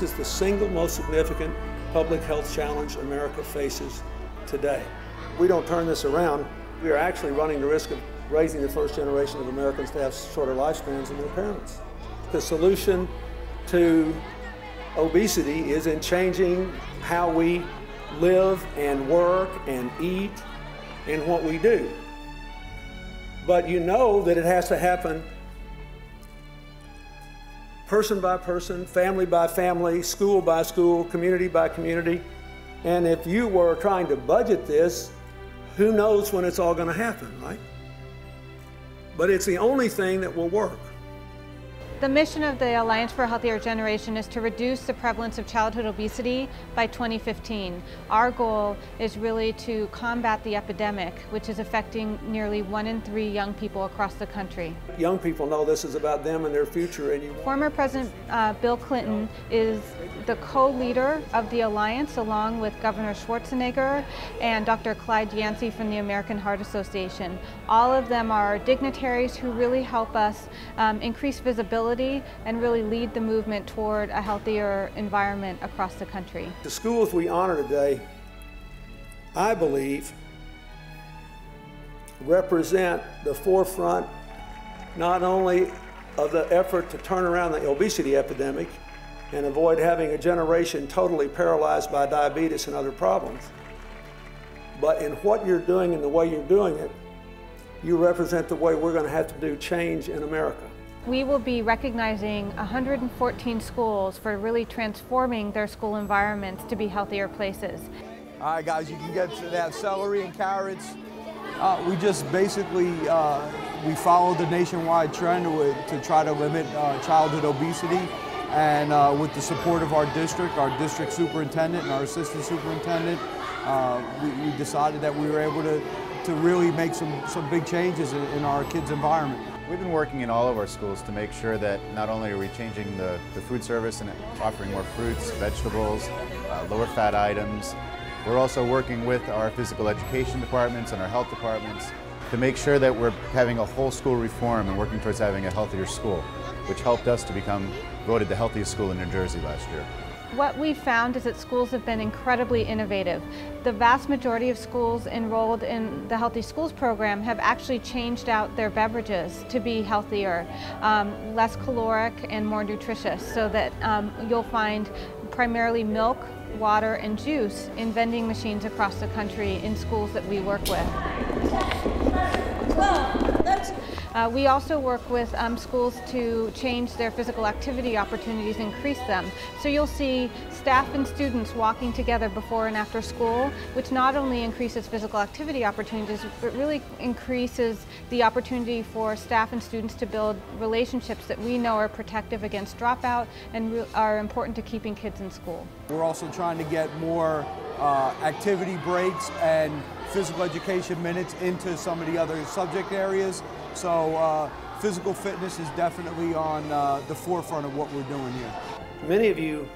This is the single most significant public health challenge America faces today. If we don't turn this around, we are actually running the risk of raising the first generation of Americans to have shorter lifespans than their parents. The solution to obesity is in changing how we live and work and eat and what we do. But you know that it has to happen person by person, family by family, school by school, community by community. And if you were trying to budget this, who knows when it's all going to happen, right? But it's the only thing that will work. The mission of the Alliance for a Healthier Generation is to reduce the prevalence of childhood obesity by 2015. Our goal is really to combat the epidemic, which is affecting nearly 1 in 3 young people across the country. Young people know this is about them and their future. And Former President Bill Clinton is the co-leader of the Alliance, along with Governor Schwarzenegger and Dr. Clyde Yancey from the American Heart Association. All of them are dignitaries who really help us increase visibility and really lead the movement toward a healthier environment across the country. The schools we honor today, I believe, represent the forefront not only of the effort to turn around the obesity epidemic and avoid having a generation totally paralyzed by diabetes and other problems, but in what you're doing and the way you're doing it, you represent the way we're going to have to do change in America. We will be recognizing 114 schools for really transforming their school environments to be healthier places. All right, guys, you can get to that celery and carrots. We just basically, we followed the nationwide trend to try to limit childhood obesity. And with the support of our district superintendent and our assistant superintendent, we decided that we were able to really make some big changes in our kids' environment. We've been working in all of our schools to make sure that not only are we changing the food service and offering more fruits, vegetables, lower fat items, we're also working with our physical education departments and our health departments to make sure that we're having a whole school reform and working towards having a healthier school, which helped us to become voted the healthiest school in New Jersey last year. What we've found is that schools have been incredibly innovative. The vast majority of schools enrolled in the Healthy Schools program have actually changed out their beverages to be healthier, less caloric and more nutritious, so that you'll find primarily milk, water, and juice in vending machines across the country in schools that we work with. We also work with schools to change their physical activity opportunities, increase them. So you'll see staff and students walking together before and after school, which not only increases physical activity opportunities, but really increases the opportunity for staff and students to build relationships that we know are protective against dropout and are important to keeping kids in school. We're also trying to get more activity breaks and physical education minutes into some of the other subject areas. So physical fitness is definitely on the forefront of what we're doing here. Many of you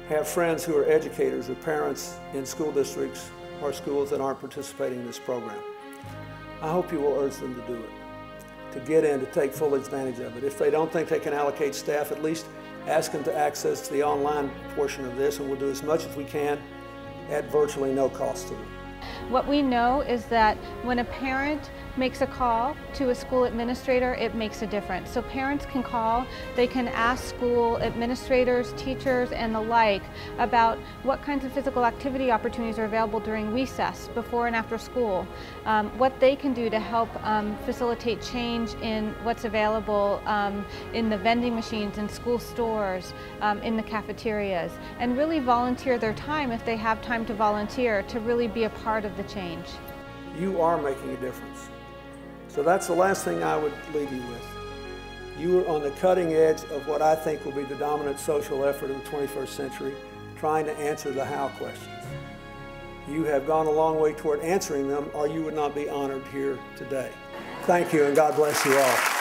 have friends who are educators or parents in school districts or schools that aren't participating in this program. I hope you will urge them to do it, to get in, to take full advantage of it. If they don't think they can allocate staff, at least ask them to access the online portion of this, and we'll do as much as we can at virtually no cost to them. What we know is that when a parent makes a call to a school administrator, it makes a difference. So parents can call, they can ask school administrators, teachers, and the like about what kinds of physical activity opportunities are available during recess, before and after school, what they can do to help facilitate change in what's available in the vending machines, in school stores, in the cafeterias, and really volunteer their time if they have time to volunteer to really be a part of the change. You are making a difference. So that's the last thing I would leave you with. You are on the cutting edge of what I think will be the dominant social effort of the 21st century, trying to answer the how questions. You have gone a long way toward answering them, or you would not be honored here today. Thank you, and God bless you all.